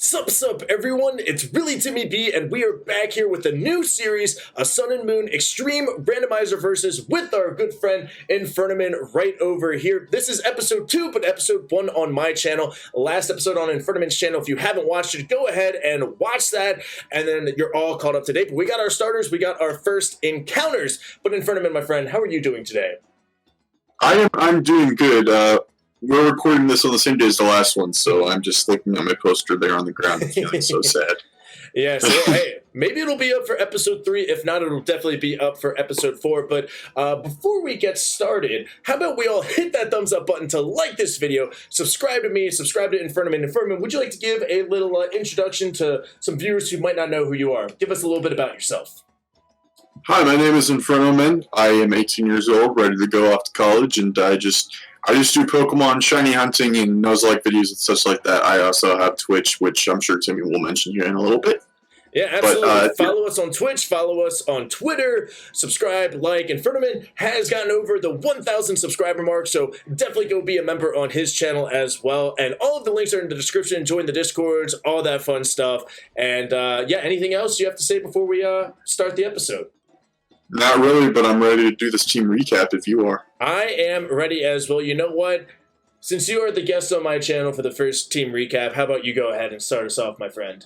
Sup Sup Everyone, it's Really Timmy B, and we are back here with a new series, a Sun and Moon Extreme Randomizer Versus with our good friend Infernomen right over here. This is episode 2, but episode 1 on my channel. Last episode on Infernomen's channel. If you haven't watched it, go ahead and watch that, and then you're all caught up to date. But we got our starters, we got our first encounters. But Infernomen, my friend, how are you doing today? I'm doing good. We're recording this on the same day as the last one, so I'm just looking at my poster there on the ground and feeling so sad. Yeah, so hey, maybe it'll be up for episode 3. If not, it'll definitely be up for episode 4. But before we get started, how about we all hit that thumbs up button to like this video, subscribe to me, subscribe to Infernomen. Infernomen, would you like to give a little introduction to some viewers who might not know who you are? Give us a little bit about yourself. Hi, my name is Infernomen. I am 18 years old, ready to go off to college, and I just do Pokemon shiny hunting and Nuzlocke videos and such like that. I also have Twitch, which I'm sure Timmy will mention here in a little bit. Yeah, absolutely. Follow us on Twitch, follow us on Twitter, subscribe, like. Infernomen has gotten over the 1,000 subscriber mark, so definitely go be a member on his channel as well. And all of the links are in the description. Join the Discords, all that fun stuff. And yeah, anything else you have to say before we start the episode? Not really, but I'm ready to do this team recap if you are. I am ready as well. You know what? Since you are the guest on my channel for the first team recap, how about you go ahead and start us off, my friend?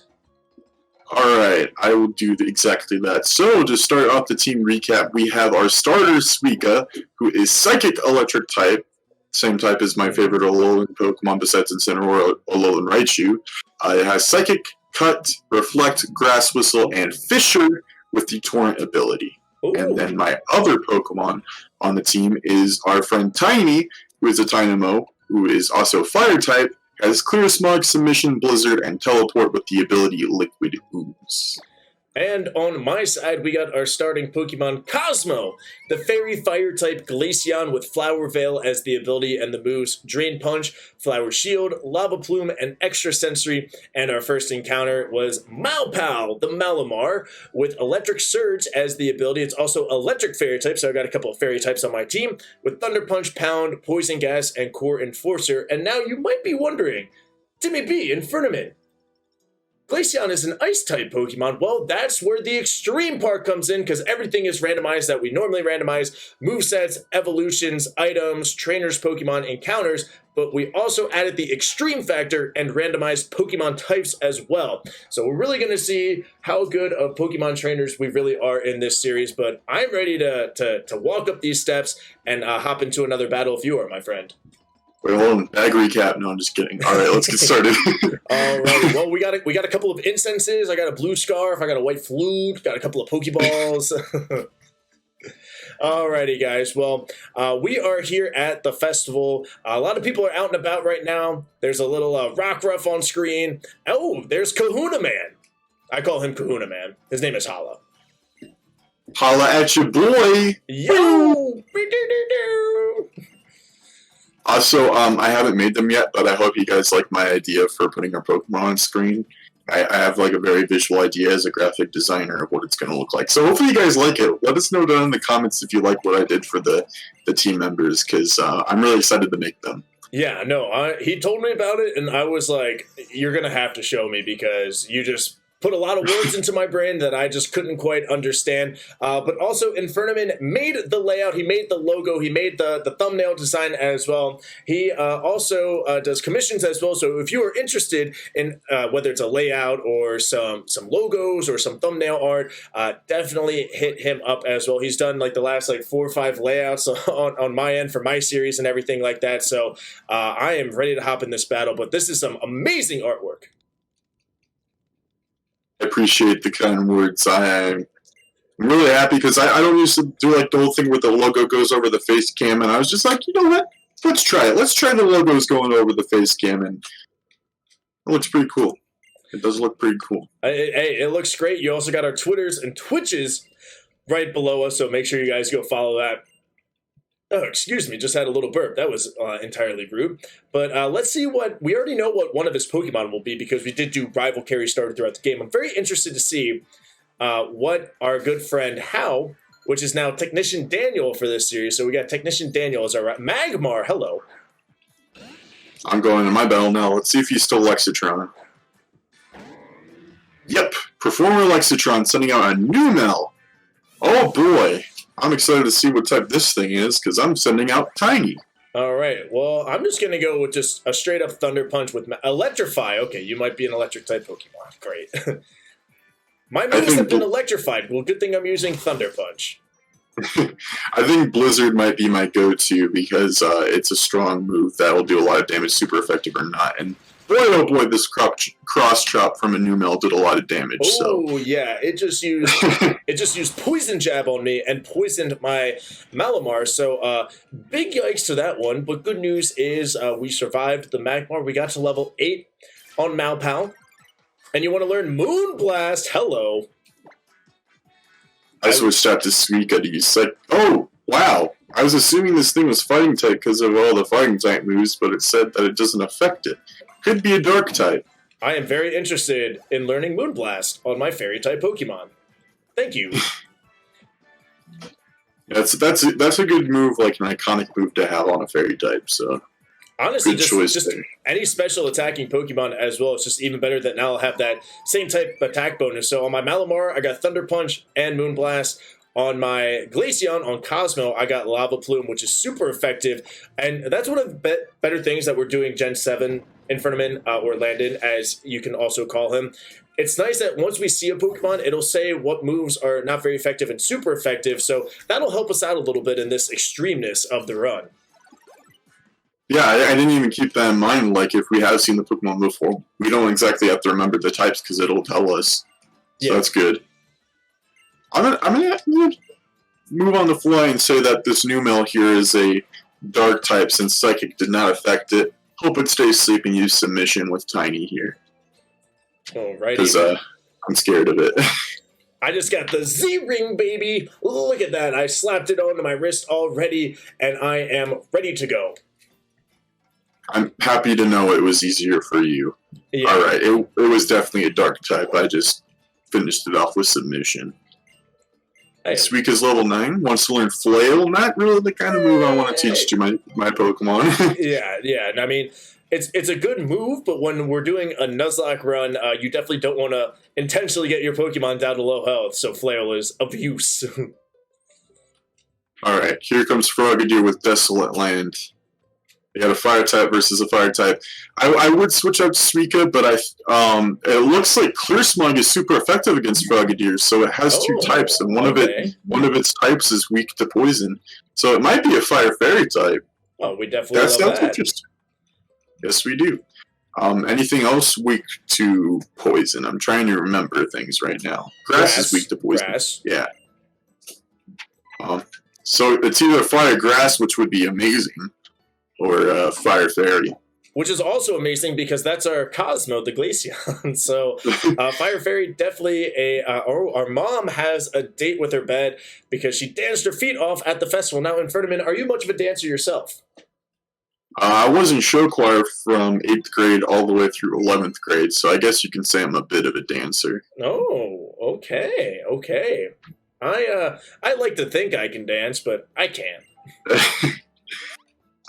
Alright, I will do exactly that. So, to start off the team recap, we have our starter, Suika, who is Psychic Electric type, same type as my favorite Alolan Pokemon besides Incineroar, Alolan Raichu. It has Psychic, Cut, Reflect, Grass Whistle, and Fissure with the Torrent ability. Ooh. And then my other Pokemon on the team is our friend Tiny, who is a Tynamo, who is also Fire type, has Clear Smog, Submission, Blizzard, and Teleport with the ability Liquid Ooze. And on my side, we got our starting Pokemon, Cosmo, the Fairy Fire-type Glaceon with Flower Veil as the ability and the moves Drain Punch, Flower Shield, Lava Plume, and Extra Sensory. And our first encounter was Malpal, the Malamar, with Electric Surge as the ability. It's also Electric Fairy-type, so I got a couple of Fairy types on my team, with Thunder Punch, Pound, Poison Gas, and Core Enforcer. And now you might be wondering, Timmy B, Infernomen, Glaceon is an Ice-type Pokemon. Well, that's where the extreme part comes in, because everything is randomized that we normally randomize. Movesets, evolutions, items, trainers, Pokemon, encounters. But we also added the extreme factor and randomized Pokemon types as well. So we're really going to see how good of Pokemon trainers we really are in this series. But I'm ready to walk up these steps and hop into another battle if you are, my friend. Wait, hold on. Bag recap. No, I'm just kidding. All right, let's get started. All right. Well, we got a couple of incenses. I got a blue scarf. I got a white flute. Got a couple of Pokeballs. Alrighty, guys. Well, we are here at the festival. A lot of people are out and about right now. There's a little Rockruff on screen. Oh, there's Kahuna Man. I call him Kahuna Man. His name is Hala. Holla at your boy. Yo! Also, I haven't made them yet, but I hope you guys like my idea for putting our Pokemon on screen. I have like a very visual idea as a graphic designer of what it's going to look like. So hopefully you guys like it. Let us know down in the comments if you like what I did for the team members, because I'm really excited to make them. Yeah, no, he told me about it, and I was like, you're going to have to show me, because you just put a lot of words into my brain that I just couldn't quite understand. But also, Infernomen made the layout, he made the logo, he made the thumbnail design as well. He also does commissions as well. So if you are interested in whether it's a layout or some logos or some thumbnail art, definitely hit him up as well. He's done like the last 4 or 5 layouts on my end for my series and everything like that. So I am ready to hop in this battle. But this is some amazing artwork. I appreciate the kind words. I'm really happy because I don't used to do like the whole thing where the logo goes over the face cam, and I was just like, you know what? Let's try it. Let's try the logos going over the face cam, and it looks pretty cool. It does look pretty cool. Hey, it looks great. You also got our Twitters and Twitches right below us, so make sure you guys go follow that. Oh, excuse me, just had a little burp. That was entirely rude. But let's see we already know what one of his Pokemon will be, because we did do rival carry started throughout the game. I'm very interested to see what our good friend How, which is now Technician Daniel for this series. So we got Technician Daniel as our Magmar. Hello. I'm going to my battle now. Let's see if he's still Lexitron. Yep, Performer Lexitron sending out a new Mel. Oh boy, I'm excited to see what type this thing is, because I'm sending out Tiny. All right, well, I'm just going to go with just a straight-up Thunder Punch with Electrify. Okay, you might be an electric-type Pokemon. Great. My moves have been electrified. Well, good thing I'm using Thunder Punch. I think Blizzard might be my go-to because it's a strong move that will do a lot of damage, super effective or not. And boy, oh boy, this cross chop from a Numel did a lot of damage. Oh yeah, it just used Poison Jab on me and poisoned my Malamar. So big yikes to that one. But good news is we survived the Magmar. We got to level 8 on Malpal. And you want to learn Moonblast? Hello. I switched out to Suika to use oh, wow. I was assuming this thing was fighting type because of all the fighting type moves, but it said that it doesn't affect it. Could be a dark type. I am very interested in learning Moonblast on my fairy type Pokemon. Thank you. That's a good move, like an iconic move to have on a fairy type, so honestly, just any special attacking Pokemon as well. It's just even better that now I'll have that same type attack bonus. So on my Malamar, I got Thunder Punch and Moonblast. On my Glaceon, on Cosmo, I got Lava Plume, which is super effective. And that's one of the better things that we're doing Gen 7 Infernomen, or Landon, as you can also call him. It's nice that once we see a Pokemon, it'll say what moves are not very effective and super effective. So that'll help us out a little bit in this extremeness of the run. Yeah, I didn't even keep that in mind. Like, if we have seen the Pokemon before, we don't exactly have to remember the types because it'll tell us. So that's good. I'm gonna move on the fly and say that this Numel here is a dark type since Psychic did not affect it. Hope it stays sleep and use Submission with Tiny here. Alrighty. Because I'm scared of it. I just got the Z-Ring, baby! Look at that. I slapped it onto my wrist already, and I am ready to go. I'm happy to know it was easier for you. Yeah. Alright, it was definitely a dark type. I just finished it off with Submission. Hey. Suika's level 9, wants to learn Flail. Not really the kind of move I want to teach to my Pokemon. yeah. I mean, it's a good move, but when we're doing a Nuzlocke run, you definitely don't want to intentionally get your Pokemon down to low health, so Flail is of use. Alright, here comes Frogadier with Desolate Land. You got a fire type versus a fire type. I would switch out to Suika, but it looks like Clear Smog is super effective against Frogadier, so it has two types, and one of its types is weak to poison. So it might be a fire fairy type. Oh, we definitely love that. That's interesting. Yes, we do. Anything else weak to poison? I'm trying to remember things right now. Grass is weak to poison. Grass. Yeah. So it's either fire grass, which would be amazing, or Fire Fairy. Which is also amazing because that's our Cosmo, the Glaceon. So Fire Fairy definitely our mom has a date with her bed because she danced her feet off at the festival. Now, Infernomen, are you much of a dancer yourself? I was in show choir from 8th grade all the way through 11th grade, so I guess you can say I'm a bit of a dancer. Oh, okay. I like to think I can dance, but I can't.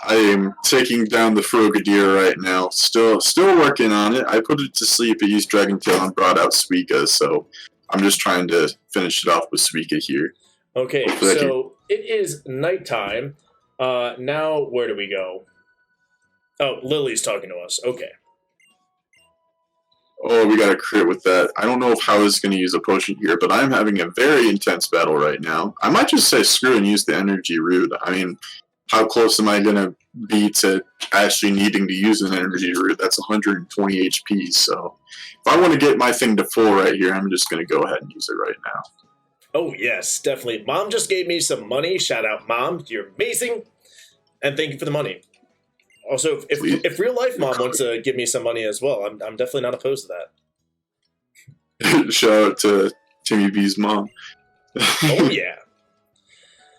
I am taking down the Frogadier right now. Still working on it. I put it to sleep. It used Dragon Tail and brought out Suika, so I'm just trying to finish it off with Suika here. Okay, so it is nighttime. Now where do we go? Oh, Lily's talking to us. Okay. Oh, we got a crit with that. I don't know if How is going to use a potion here, but I'm having a very intense battle right now. I might just say screw and use the Energy Root. I mean, how close am I going to be to actually needing to use an Energy Root? That's 120 HP, so if I want to get my thing to full right here, I'm just going to go ahead and use it right now. Oh, yes, definitely. Mom just gave me some money. Shout out, Mom. You're amazing. And thank you for the money. Also, if real life Mom wants to give me some money as well, I'm definitely not opposed to that. Shout out to Timmy B's mom. Oh, yeah.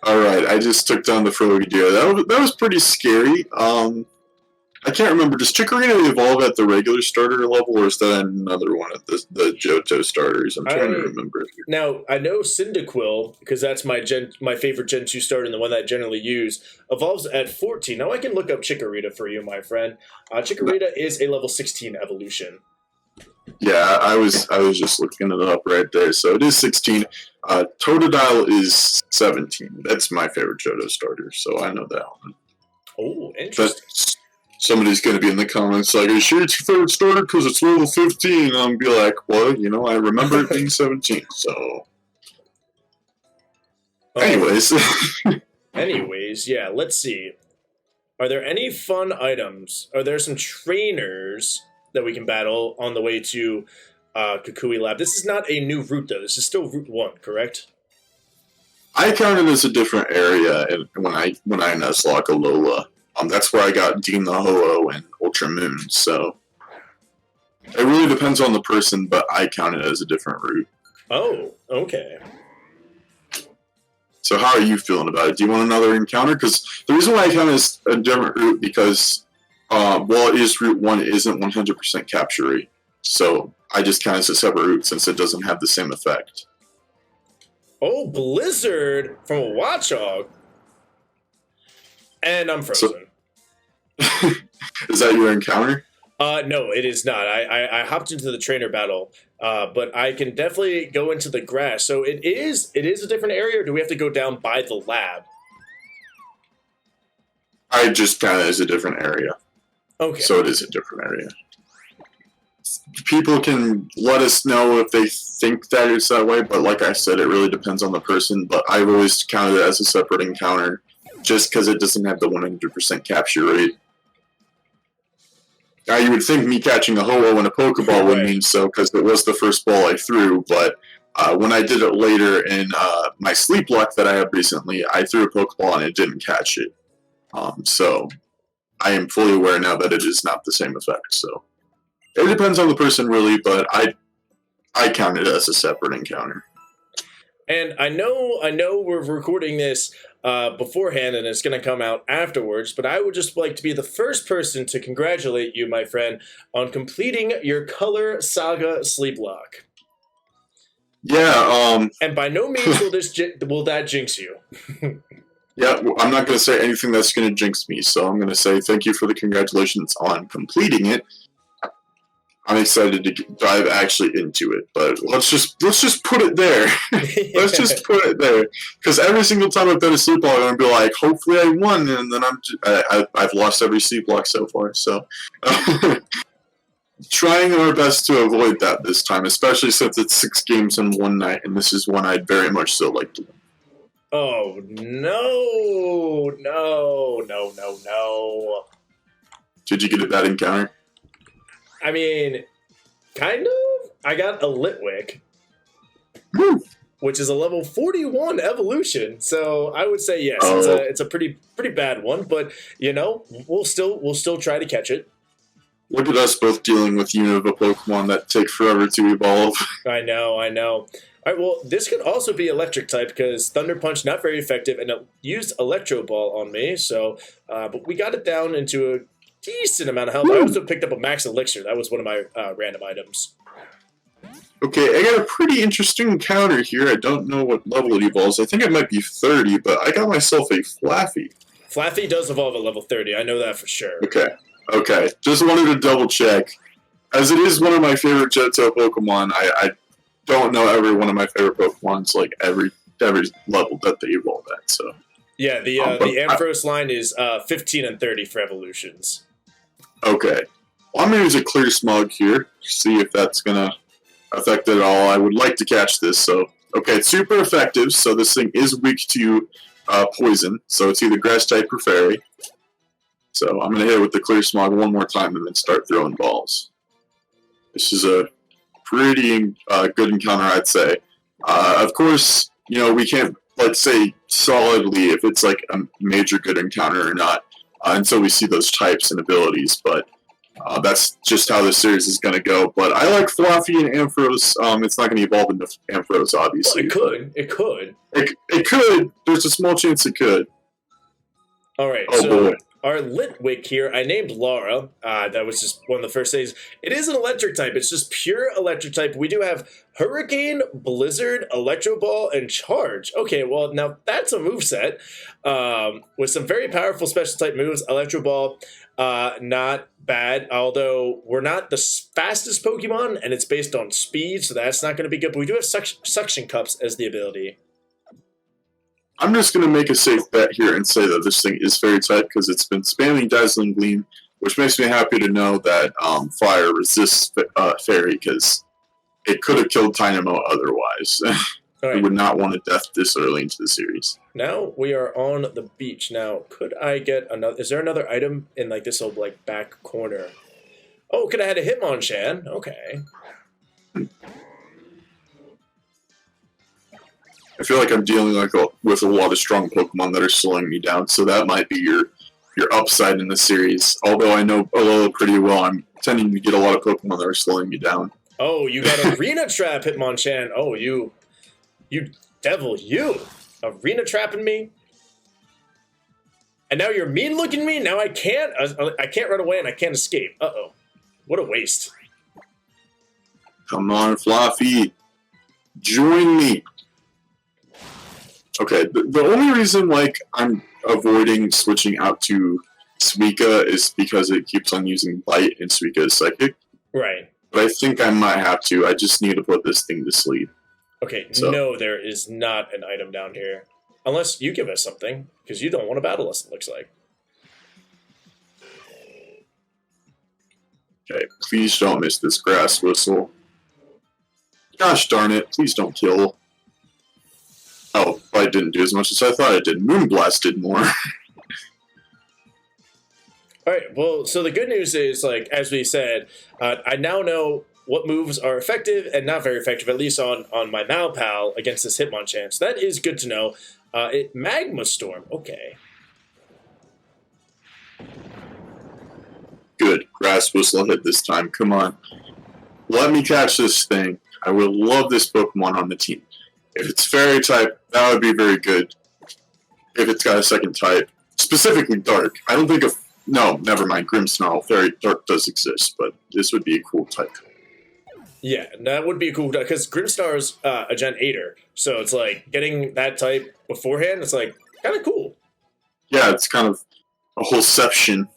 Alright, I just took down the Frogadier. That was pretty scary. I can't remember. Does Chikorita evolve at the regular starter level, or is that another one of the Johto starters? I'm trying to remember. Now, I know Cyndaquil, because that's my favorite Gen 2 starter and the one that I generally use, evolves at 14. Now, I can look up Chikorita for you, my friend. Chikorita is a level 16 evolution. Yeah, I was just looking it up right there. So it is 16. Totodile is 17. That's my favorite Johto starter, so I know that one. Oh, But interesting. somebody's going to be in the comments like, "Are you sure it's your favorite starter because it's level 15?" And I'm be like, "Well, I remember it being 17." So, anyways, Anyways, yeah, let's see. Are there any fun items? Are there some trainers that we can battle on the way to Kukui Lab? This is not a new route, though. This is still Route 1, correct? I counted as a different area, and when I Nuzlocke Alola, that's where I got Dean the Ho-Oh and Ultra Moon. So it really depends on the person, but I count it as a different route. Oh, okay. So how are you feeling about it? Do you want another encounter? Because the reason why I count it as a different route because while it is Route 1, it isn't 100% capture rate. So I just count it as a separate route since it doesn't have the same effect. Oh, Blizzard from a Watchog. And I'm frozen. So, is that your encounter? No, it is not. I hopped into the trainer battle, but I can definitely go into the grass. So it is a different area, or do we have to go down by the lab? I just count it as a different area. Okay. So it is a different area. People can let us know if they think that it's that way, but like I said, it really depends on the person. But I've always counted it as a separate encounter just because it doesn't have the 100% capture rate. Now, you would think me catching a Ho-Oh and a Pokeball would mean so because it was the first ball I threw, but when I did it later in my Sleep Lock that I had recently, I threw a Pokeball and it didn't catch it. So I am fully aware now that it is not the same effect. So it depends on the person, really, but I count it as a separate encounter. And I know we're recording this beforehand and it's going to come out afterwards, but I would just like to be the first person to congratulate you, my friend, on completing your Color Saga Sleep Lock. Yeah. And by no means will that jinx you. Yeah, I'm not going to say anything that's going to jinx me, so I'm going to say thank you for the congratulations on completing it. I'm excited to dive actually into it, but let's just put it there. Let's just put it there, because every single time I've done a sleep block, I'm gonna be like, hopefully I won, and then I've lost every sleep block so far. So trying our best to avoid that this time, especially since it's 6 games in one night, and this is one I'd very much still like to win. Oh no! Did you get a bad encounter? I mean, kind of. I got a Litwick, which is a level 41 evolution. So I would say yes, it's a pretty bad one. But we'll still try to catch it. Look at us both dealing with Unova Pokemon that take forever to evolve. I know. All right, well, this could also be electric type because Thunder Punch not very effective, and it used Electro Ball on me. So, but we got it down into a decent amount of health. I also picked up a max elixir. That was one of my random items. Okay, I got a pretty interesting encounter here. I don't know what level it evolves. I think it might be 30, but I got myself a Flaffy. Flaffy does evolve at level 30. I know that for sure. Okay. Just wanted to double check. As it is one of my favorite Johto Pokemon, I don't know every one of my favorite Pokemon's like every level that they evolve at. So yeah, the Ampharos line is 15 and 30 for evolutions. Okay. Well, I'm going to use a Clear Smog here, see if that's going to affect it at all. I would like to catch this, so... Okay, it's super effective, so this thing is weak to poison, so it's either Grass-type or Fairy. So I'm going to hit it with the Clear Smog one more time and then start throwing balls. This is a pretty good encounter, I'd say. Of course, we can't, let's say, solidly if it's like a major good encounter or not. Until we see those types and abilities, but that's just how this series is going to go. But I like Fluffy and Ampharos. It's not going to evolve into Ampharos, obviously. Well, it could. It could. There's a small chance it could. All right. Oh, so boy. our Litwick here, I named Laura. That was just one of the first things. It is an electric type. It's just pure electric type. We do have Hurricane, Blizzard, Electro Ball, and Charge. Okay, well, now that's a moveset with some very powerful special type moves. Electro Ball, not bad, although we're not the fastest Pokemon, and it's based on speed, so that's not going to be good. But we do have Suction Cups as the ability. I'm just going to make a safe bet here and say that this thing is Fairy type because it's been spamming Dazzling Gleam, which makes me happy to know that Fire resists Fairy because it could have killed Dynamo otherwise. Right. We would not want a death this early into the series. Now we are on the beach. Now, could I get another... Is there another item in like this old like back corner? Oh, could I had a Hitmonchan? Okay. I feel like I'm dealing with a lot of strong Pokemon that are slowing me down, so that might be your upside in the series. Although I know Alola pretty well, I'm tending to get a lot of Pokemon that are slowing me down. Oh, you got Arena Trap, Hitmonchan. Oh, you devil, you Arena Trapping me. And now you're mean looking me. Now I can't run away and I can't escape. Uh-oh. What a waste. Come on, Fluffy. Join me. Okay, the only reason like I'm avoiding switching out to Suika is because it keeps on using Bite and Suika is Psychic. Right. But I think I might have to. I just need to put this thing to sleep. Okay, so. No, there is not an item down here. Unless you give us something, because you don't want to battle us, it looks like. Okay, please don't miss this Grass Whistle. Gosh darn it, please don't kill. Oh, I didn't do as much as I thought I did. Moonblast did more. Alright, well, so the good news is, like, as we said, I now know what moves are effective and not very effective, at least on my Malpal against this Hitmonchan. So that is good to know. Magma Storm, okay. Good, Grass Whistle hit this time, come on. Let me catch this thing. I would love this Pokemon on the team. If it's Fairy type, that would be very good. If it's got a second type, specifically Dark. I don't think of... No, never mind. Grimmsnarl. Fairy Dark does exist, but this would be a cool type. Yeah, that would be a cool type, because Grimmsnarl's a Gen 8er, so it's like, getting that type beforehand, it's like, kind of cool. Yeah, it's kind of a wholeception.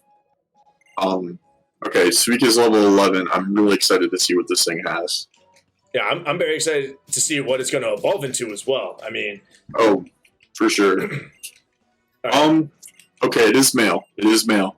Okay, Suika's level 11. I'm really excited to see what this thing has. Yeah, I'm very excited to see what it's going to evolve into as well. I mean... Oh, for sure. Right. Okay, it is male. It is male.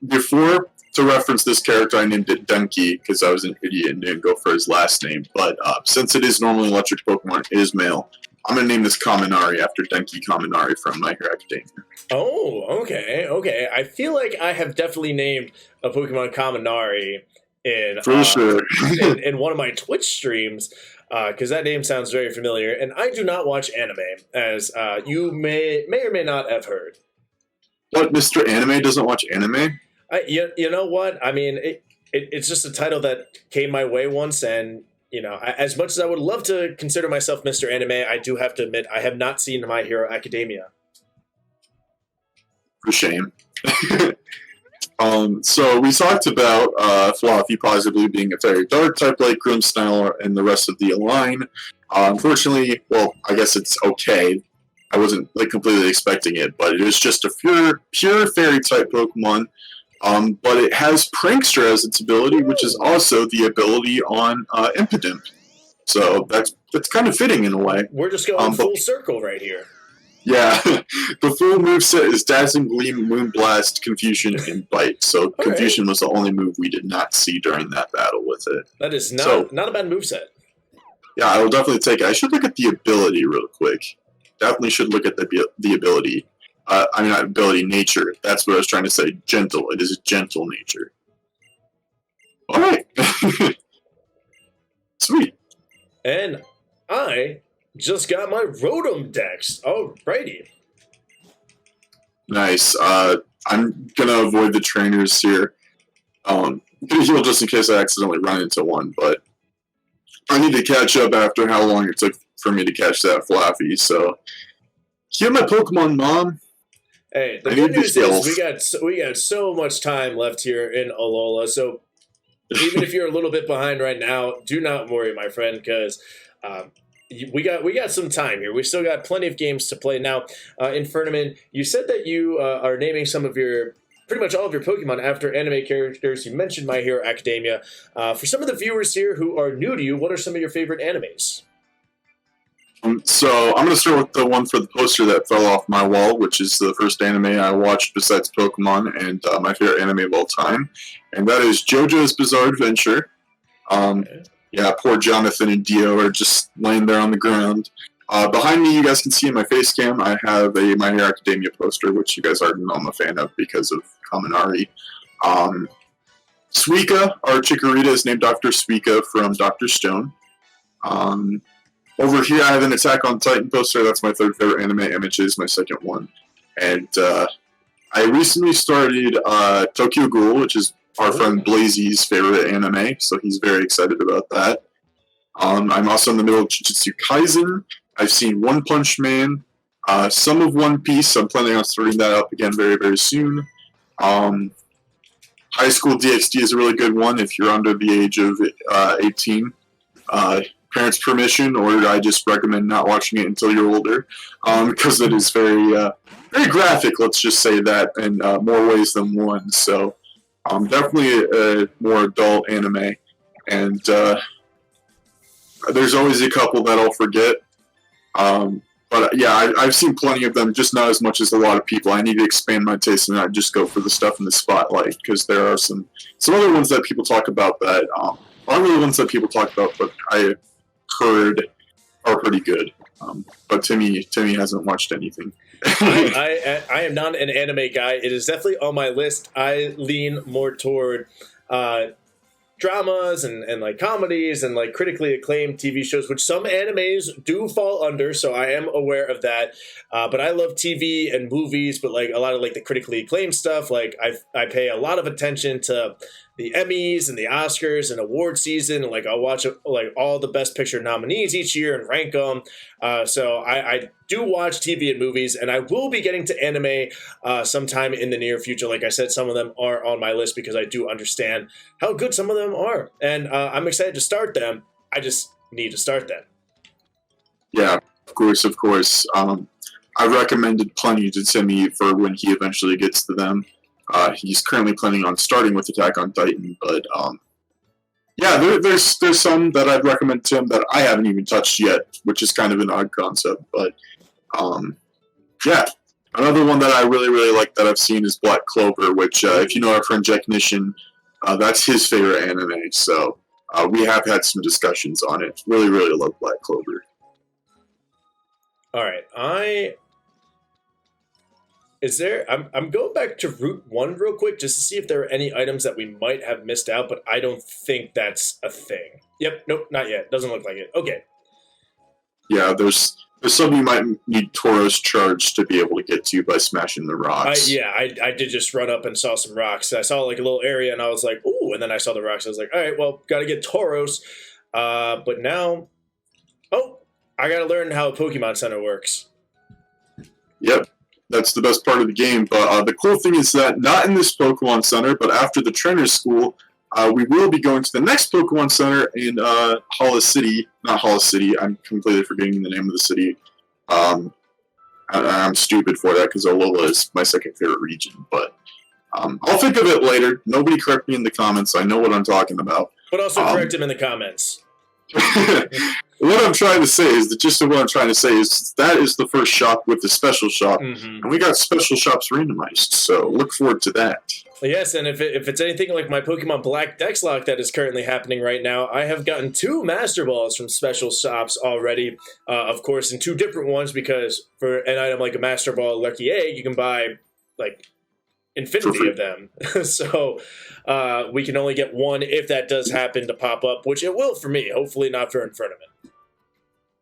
Before, to reference this character, I named it Denki, because I was an idiot and didn't go for his last name. But since it is normally electric Pokemon, it is male. I'm going to name this Kaminari after Denki Kaminari from My Hero Academia. Oh, okay, okay. I feel like I have definitely named a Pokemon Kaminari in one of my Twitch streams, because that name sounds very familiar. And I do not watch anime, as you may or may not have heard. What, Mr. Anime doesn't watch anime? You know what? I mean, it's just a title that came my way once, and you know, as much as I would love to consider myself Mr. Anime, I do have to admit I have not seen My Hero Academia. For shame. So we talked about Fluffy possibly being a Fairy Dark type like Grimmsnarl and the rest of the line. Unfortunately, well, I guess it's okay. I wasn't like completely expecting it, but it is just a pure Fairy type Pokemon. But it has Prankster as its ability, which is also the ability on Impidimp. So that's kind of fitting in a way. We're just going full circle right here. Yeah, the full moveset is Dazzling Gleam, Moonblast, Confusion, and Bite. So Confusion was the only move we did not see during that battle with it. That is not a bad moveset. Yeah, I will definitely take it. I should look at the ability real quick. Definitely should look at the ability. I mean, not ability, nature. That's what I was trying to say. Gentle. It is a gentle nature. All right. Sweet. And I just got my Rotom Dex. Alrighty. Nice. I'm going to avoid the trainers here. I'm going to heal just in case I accidentally run into one, but I need to catch up after how long it took for me to catch that Fluffy, so... Heal my Pokemon, Mom! Hey, the I good need the news is skills. we got so much time left here in Alola. So even if you're a little bit behind right now, do not worry, my friend, because we got some time here. We still got plenty of games to play now. Infernomen, you said that you are naming some of your pretty much all of your Pokemon after anime characters. You mentioned My Hero Academia. For some of the viewers here who are new to you, what are some of your favorite animes? So I'm going to start with the one for the poster that fell off my wall, which is the first anime I watched besides Pokemon and my favorite anime of all time, and that is JoJo's Bizarre Adventure. Yeah, poor Jonathan and Dio are just laying there on the ground. Behind me, you guys can see in my face cam, I have a My Hero Academia poster, which you guys already know I'm a fan of because of Kaminari. Suika, our Chikorita, is named Dr. Suika from Dr. Stone. Over here, I have an Attack on Titan poster. That's my third favorite anime. Image is my second one. And I recently started Tokyo Ghoul, which is our friend Blazy's favorite anime, so he's very excited about that. I'm also in the middle of Jujutsu Kaisen. I've seen One Punch Man, some of One Piece. I'm planning on starting that up again very, very soon. High School DxD is a really good one if you're under the age of 18. Parents' permission, or I just recommend not watching it until you're older, because it is very, very graphic. Let's just say that in more ways than one. So, definitely a more adult anime, and there's always a couple that I'll forget. But yeah, I've seen plenty of them, just not as much as a lot of people. I need to expand my taste and not just go for the stuff in the spotlight, because there are some other ones that people talk about that aren't really ones that people talk about, but I heard are pretty good. But Timmy hasn't watched anything. I am not an anime guy. It is definitely on my list. I lean more toward dramas and like comedies and like critically acclaimed TV shows, which some animes do fall under, so I am aware of that. But I love TV and movies, but like a lot of like the critically acclaimed stuff, like I pay a lot of attention to the Emmys and the Oscars and award season, and like I'll watch like all the Best Picture nominees each year and rank them. So I do watch TV and movies, and I will be getting to anime sometime in the near future. Like I said, some of them are on my list because I do understand how good some of them are, and I'm excited to start them. I just need to start them. Yeah, of course, of course. I recommended plenty to Timmy for when he eventually gets to them. He's currently planning on starting with Attack on Titan, but yeah, there's some that I'd recommend to him that I haven't even touched yet, which is kind of an odd concept. But yeah, another one that I really, really like that I've seen is Black Clover, which if you know our friend Jack Nishin, that's his favorite anime. So we have had some discussions on it. Really, really love Black Clover. All right, I'm going back to Route 1 real quick just to see if there are any items that we might have missed out, but I don't think that's a thing. Yep, nope, not yet. Doesn't look like it. Okay. Yeah, there's some you might need Tauros charge to be able to get to by smashing the rocks. I did just run up and saw some rocks. I saw like a little area and I was like, ooh, and then I saw the rocks. I was like, all right, well, got to get Tauros. But now, I got to learn how a Pokemon Center works. Yep. That's the best part of the game, but the cool thing is that not in this Pokemon Center, but after the Trainer School, we will be going to the next Pokemon Center in Hollis City. Not Hollis City, I'm completely forgetting the name of the city. I'm stupid for that because Alola is my second favorite region, but I'll think of it later. Nobody correct me in the comments, I know what I'm talking about. But also correct him in the comments. What I'm trying to say is, the gist of what I'm trying to say is that is the first shop with the special shop, and we got special shops randomized, so look forward to that. Yes, and if it's anything like my Pokemon Black Dexlock that is currently happening right now, I have gotten 2 Master Balls from special shops already, of course, in 2 different ones, because for an item like a Master Ball Lucky Egg, you can buy, like, infinity of them. So we can only get 1 if that does happen to pop up, which it will for me, hopefully not for Infernomen.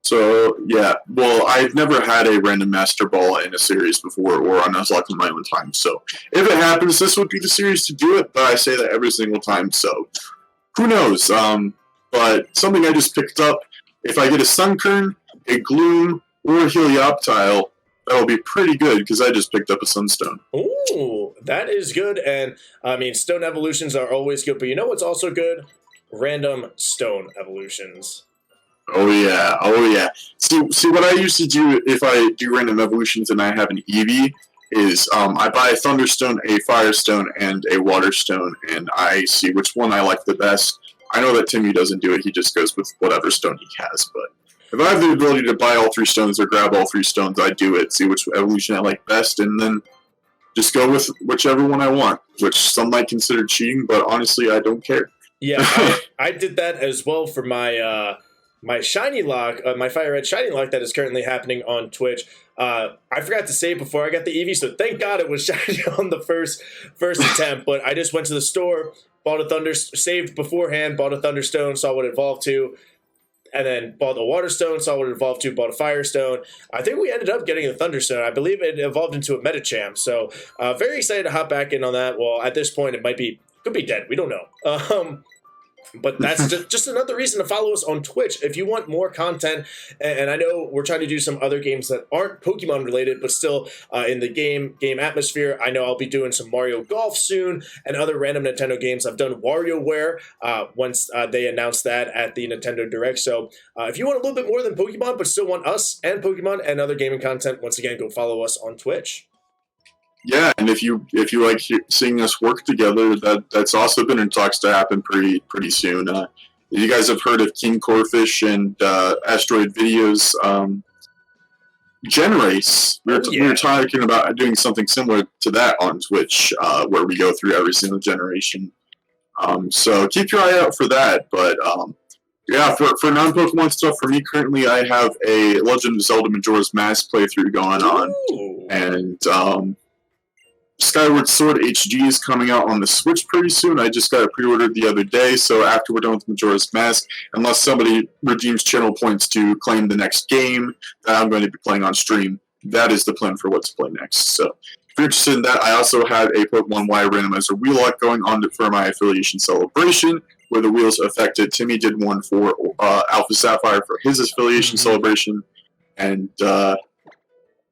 So, yeah, well, I've never had a random Master Ball in a series before, or on Nuzlocke in my own time, so if it happens, this would be the series to do it, but I say that every single time, so who knows, but something I just picked up, if I get a Sunkern, a Gloom, or a Helioptile, that'll be pretty good because I just picked up a Sunstone. Ooh, that is good. And I mean, stone evolutions are always good, but you know what's also good? Random stone evolutions. Oh yeah, oh yeah. See what I used to do if I do random evolutions and I have an Eevee is I buy a Thunderstone, a Firestone, and a Waterstone, and I see which one I like the best. I know that Timmy doesn't do it; he just goes with whatever stone he has. But if I have the ability to buy all 3 stones or grab all 3 stones, I do it. See which evolution I like best, and then just go with whichever one I want. Which some might consider cheating, but honestly, I don't care. Yeah, I did that as well for my my shiny lock, my fire red shiny lock that is currently happening on Twitch. I forgot to save before I got the Eevee, so thank God it was shiny on the first attempt. But I just went to the store, bought a saved beforehand, bought a Thunderstone, saw what it evolved to, and then bought a Waterstone, saw what it evolved to, bought a Firestone. I think we ended up getting a Thunderstone. I believe it evolved into a Medicham. So very excited to hop back in on that. Well, at this point, it could be dead. We don't know. But that's just another reason to follow us on Twitch. If you want more content, and I know we're trying to do some other games that aren't Pokemon related, but still in the game atmosphere. I know I'll be doing some Mario Golf soon and other random Nintendo games. I've done WarioWare once they announced that at the Nintendo Direct. So if you want a little bit more than Pokemon, but still want us and Pokemon and other gaming content, once again, go follow us on Twitch. Yeah, and if you like seeing us work together, that's also been in talks to happen pretty soon. You guys have heard of King Corfish and Asteroid Videos Generace. We were talking about doing something similar to that on Twitch, where we go through every single generation. So keep your eye out for that. But yeah, for non-Pokemon stuff, for me currently, I have a Legend of Zelda Majora's Mask playthrough going on, and Skyward Sword HD is coming out on the Switch pretty soon. I just got it pre-ordered the other day, so after we're done with Majora's Mask, unless somebody redeems channel points to claim the next game that I'm going to be playing on stream, that is the plan for what to play next. So if you're interested in that, I also have a Pokemon Y Randomizer wheel lock going on for my affiliation celebration, where the wheels affected. Timmy did one for Alpha Sapphire for his affiliation celebration, and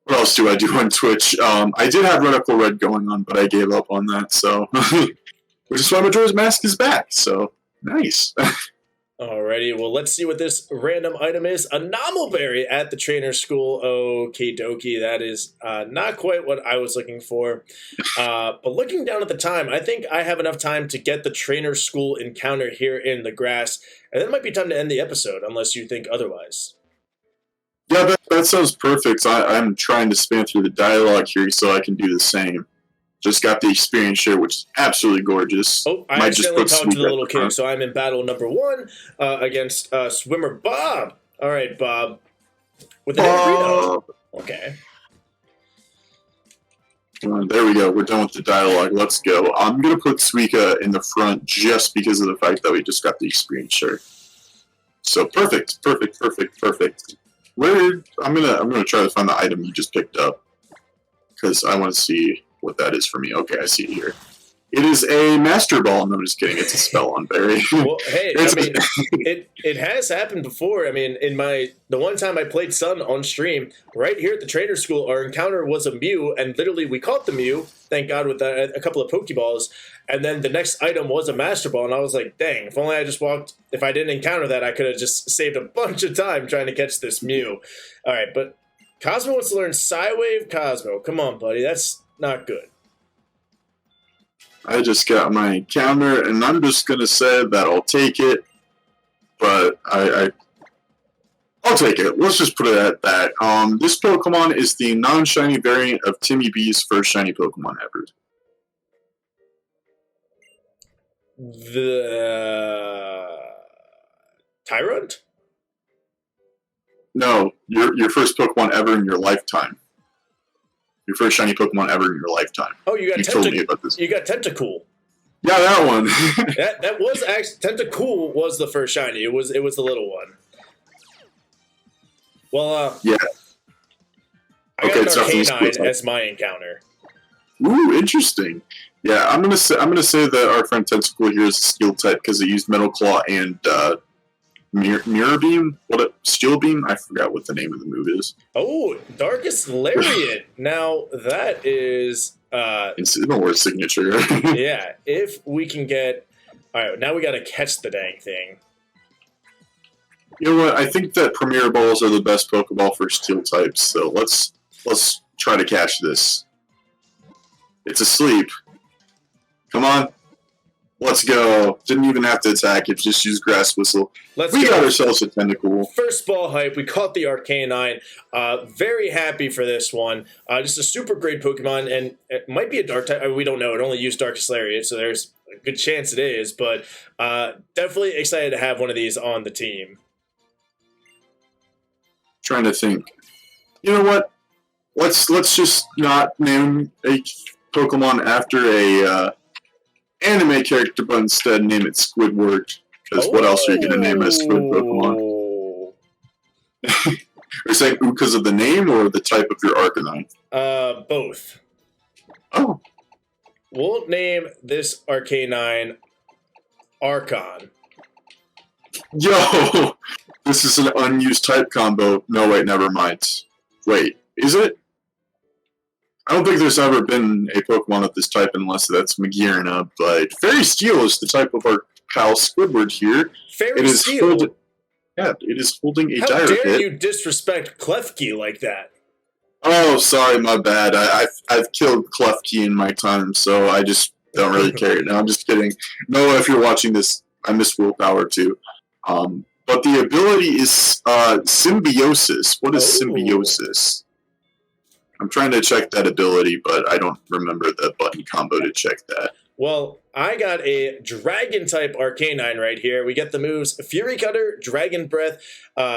what else do I do on Twitch? I did have Reticle Red going on, but I gave up on that, so which is why Majora's Mask is back, so nice. Alrighty, well, let's see what this random item is. A Nomelberry at the trainer school. Okie dokie, that is not quite what I was looking for. But looking down at the time, I think I have enough time to get the trainer school encounter here in the grass, and then it might be time to end the episode, unless you think otherwise. Yeah, that sounds perfect. I'm trying to span through the dialogue here so I can do the same. Just got the experience share, which is absolutely gorgeous. Oh, I accidentally talked to the little kid, so I'm in battle number 1 against swimmer Bob. All right, Bob. With the Bob. Okay. There we go. We're done with the dialogue. Let's go. I'm going to put Suika in the front just because of the fact that we just got the experience share. So perfect. I'm gonna try to find the item you just picked up because I want to see what that is for me. Okay, I see it here. It is a Master Ball. No, I'm just kidding. It's a spell on Berry. Well, hey, I mean, it has happened before. I mean, the one time I played Sun on stream, right here at the trainer school, our encounter was a Mew, and literally we caught the Mew, thank God, with a couple of Pokeballs, and then the next item was a Master Ball, and I was like, dang, if only I just if I didn't encounter that, I could have just saved a bunch of time trying to catch this Mew. All right, but Cosmo wants to learn Psywave Cosmo. Come on, buddy, that's not good. I just got my encounter, and I'm just gonna say that I'll take it, but I'll take it. Let's just put it at that. This Pokemon is the non-shiny variant of TimmyB's first shiny Pokemon ever. The Tyrant? No, your first Pokemon ever in your lifetime. Your first shiny Pokemon ever in your lifetime. Oh, you told me about this. You got Tentacool. Yeah, that one. that was actually Tentacool was the first shiny. It was the little one. Well, yeah. I got Arcanine as my encounter. Ooh, interesting. Yeah, I'm gonna say that our friend Tentacool here is a Steel type because it used Metal Claw and Mirror Beam? Steel Beam? I forgot what the name of the move is. Oh, Darkest Lariat. Now that is It's Ignore signature. yeah, if we can get alright, now we gotta catch the dang thing. You know what? I think that Premier Balls are the best Pokeball for Steel types, so let's try to catch this. It's asleep. Come on. Let's go. Didn't even have to attack it, just use Grass Whistle. We got ourselves a Tentacool. First ball hype, we caught the Arcanine. Very happy for this one. Just a super great Pokemon, and it might be a Dark type. We don't know. It only used Darkest Lariat, so there's a good chance it is, but definitely excited to have one of these on the team. Trying to think. You know what? Let's just not name a Pokemon after a anime character, but instead name it Squidward. Because what else are you going to name a Squid Pokemon? Are you saying because of the name or the type of your Arcanine? Both. Oh. We'll name this Arcanine Archon. Yo! This is an unused type combo. No, wait, never mind. Wait, is it? I don't think there's ever been a Pokemon of this type unless that's Magearna, but Fairy Steel is the type of our pal Squidward here. Fairy Steel? Yeah, it is holding a How Gyro dare Hit. you disrespect Klefki like that? Oh, sorry, my bad. I've killed Klefki in my time, so I just don't really care. No, I'm just kidding. Noah, if you're watching this, I miss Willpower too. But the ability is Symbiosis. What is Symbiosis? I'm trying to check that ability, but I don't remember the button combo to check that. Well, I got a Dragon-type Arcanine right here. We get the moves Fury Cutter, Dragon Breath,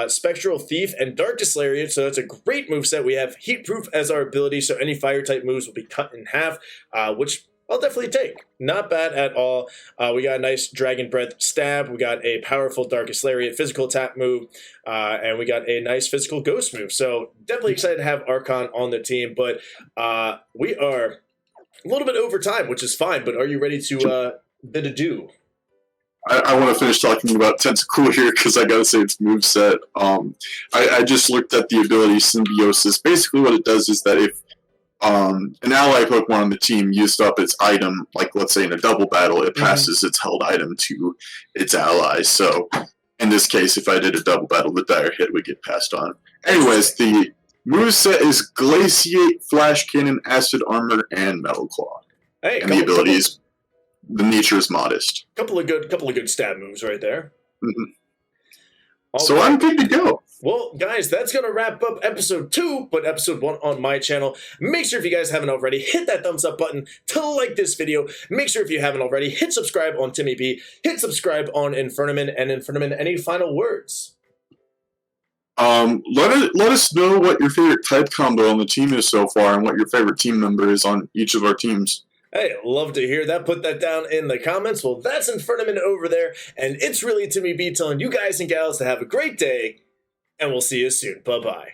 Spectral Thief, and Darkest Lariat, so that's a great moveset. We have Heat Proof as our ability, so any Fire-type moves will be cut in half, which I'll definitely take. Not bad at all. We got a nice Dragon Breath stab. We got a powerful Darkest Lariat physical attack move. And we got a nice physical ghost move. So definitely excited to have Archon on the team. But we are a little bit over time, which is fine. But are you ready to bid adieu? I want to finish talking about Tentacool here because I gotta say its moveset. I just looked at the ability Symbiosis. Basically what it does is that if an ally Pokemon on the team used up its item, like let's say in a double battle, it passes its held item to its ally. So in this case, if I did a double battle, the Dire Hit would get passed on. Anyways, the moveset is Glaciate, Flash Cannon, Acid Armor, and Metal Claw. Hey, and the abilities, the nature is modest. Couple of good stab moves right there. So I'm good to go. Well, guys, that's going to wrap up episode 2, but episode 1 on my channel. Make sure if you guys haven't already, hit that thumbs up button to like this video. Make sure if you haven't already, hit subscribe on TimmyB, hit subscribe on Infernomen, and Infernomen, any final words? Let us know what your favorite type combo on the team is so far and what your favorite team member is on each of our teams. Hey, love to hear that. Put that down in the comments. Well, that's Infernomen over there, and it's really TimmyB telling you guys and gals to have a great day, and we'll see you soon. Bye-bye.